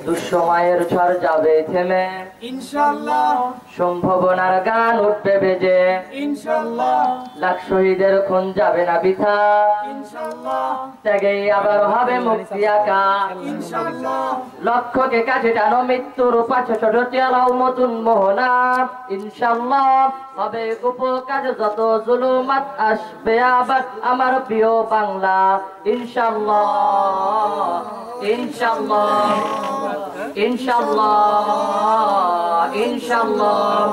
দুঃসময়ের ঝড় যাবে থেমে ইনশাআল্লাহ, সম্ভাবনার গান উঠবে বেজে ইনশাআল্লাহ, লাখ শহীদের খুন যাবে না বৃথা ইনশাআল্লাহ, ত্যাগেই আবার হবে মুক্তি আঁকা ইনশাআল্লাহ, লক্ষ্যকে কাছে টানো মৃত্যুর পাশে ছোট চেয়ারাও নতুন মোহনা ইনশাআল্লাহ হবে উপকাজ যত জুলুমাত আসবে আবার আমার প্রিয় বাংলা ইনশাআল্লাহ ইনশাআল্লাহ ইনশাআল্লাহ ইনশাআল্লাহ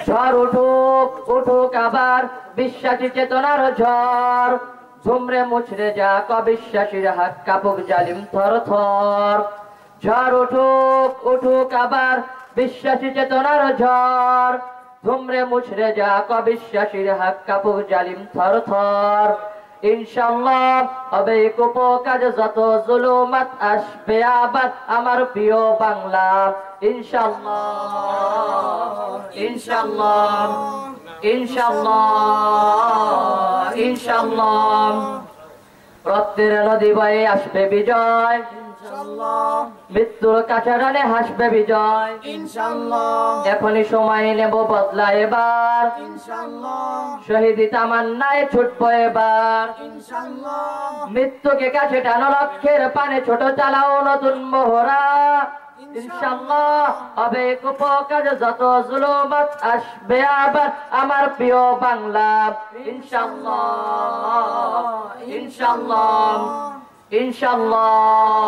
ঝড় উঠুক উঠুক আবার বিশ্বাসী চেতনার ঝড় ঝুমরে মুছরে যাক অবিশ্বাসীর হাত কাঁপুক জালিম থর থর ঝড় উঠুক উঠুক আবার বিশ্বাসী চেতনার ঝড় ঝুমরে মুছরে যাক অবিশ্বাসীর হাত কাঁপুক জালিম থর থর ইনশাআল্লাহ হবে কুপকাজ যত জুলুমাত আসবে আবার আমার প্রিয় বাংলা ইনশাআল্লাহ ইনশাআল্লাহ ইনশাআল্লাহ ইনশাআল্লাহ রক্তের নদী বয়ে আসবে বিজয় ইনশাআল্লাহ, মৃত্যুর কাছারানে হাসবে বিজয় ইনশাআল্লাহ, এখনই সময় নেব বদলা এবার ইনশাআল্লাহ, শহীদি তামান্নায় ছুটবো এবার ইনশাআল্লাহ, মৃত্যুকে কাছে টানো লক্ষ্যের পানে ছোট চালাও নতুন মোহরা ইনশাআল্লাহ হবে কুপকাজ যত জুলুমাত আসবে আবার আমার প্রিয় বাংলা ইনশাআল্লাহ ইনশাআল্লাহ ইনশাআল্লাহ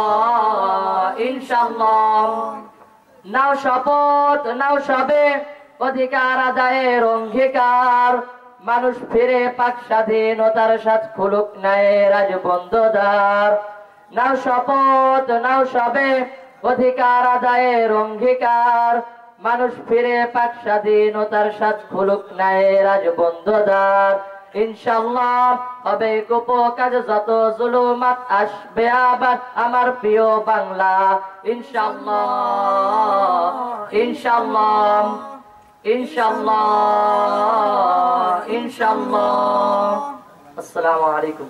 ইনশাআল্লাহ নাও শপথ নাও সবে অধিকার আদায়ের অঙ্গীকার মানুষ ফিরে পাক স্বাধীনতার সাথ খুলুক ন্যায়ের আজ বন্ধ দ্বার নাও শপথ নাও সবে অধিকার আদায়ের অঙ্গীকার মানুষ ফিরে পাক স্বাধীনতার সাথ খুলুক ন্যায়ের আজ বন্ধ দ্বার ইনশাআল্লাহ হবে কুপকাজ যত জুলুমাত আসবে আবার আমার প্রিয় বাংলা ইনশাআল্লাহ ইনশাআল্লাহ ইনশাআল্লাহ ইনশাআল্লাহ আসসালামু আলাইকুম।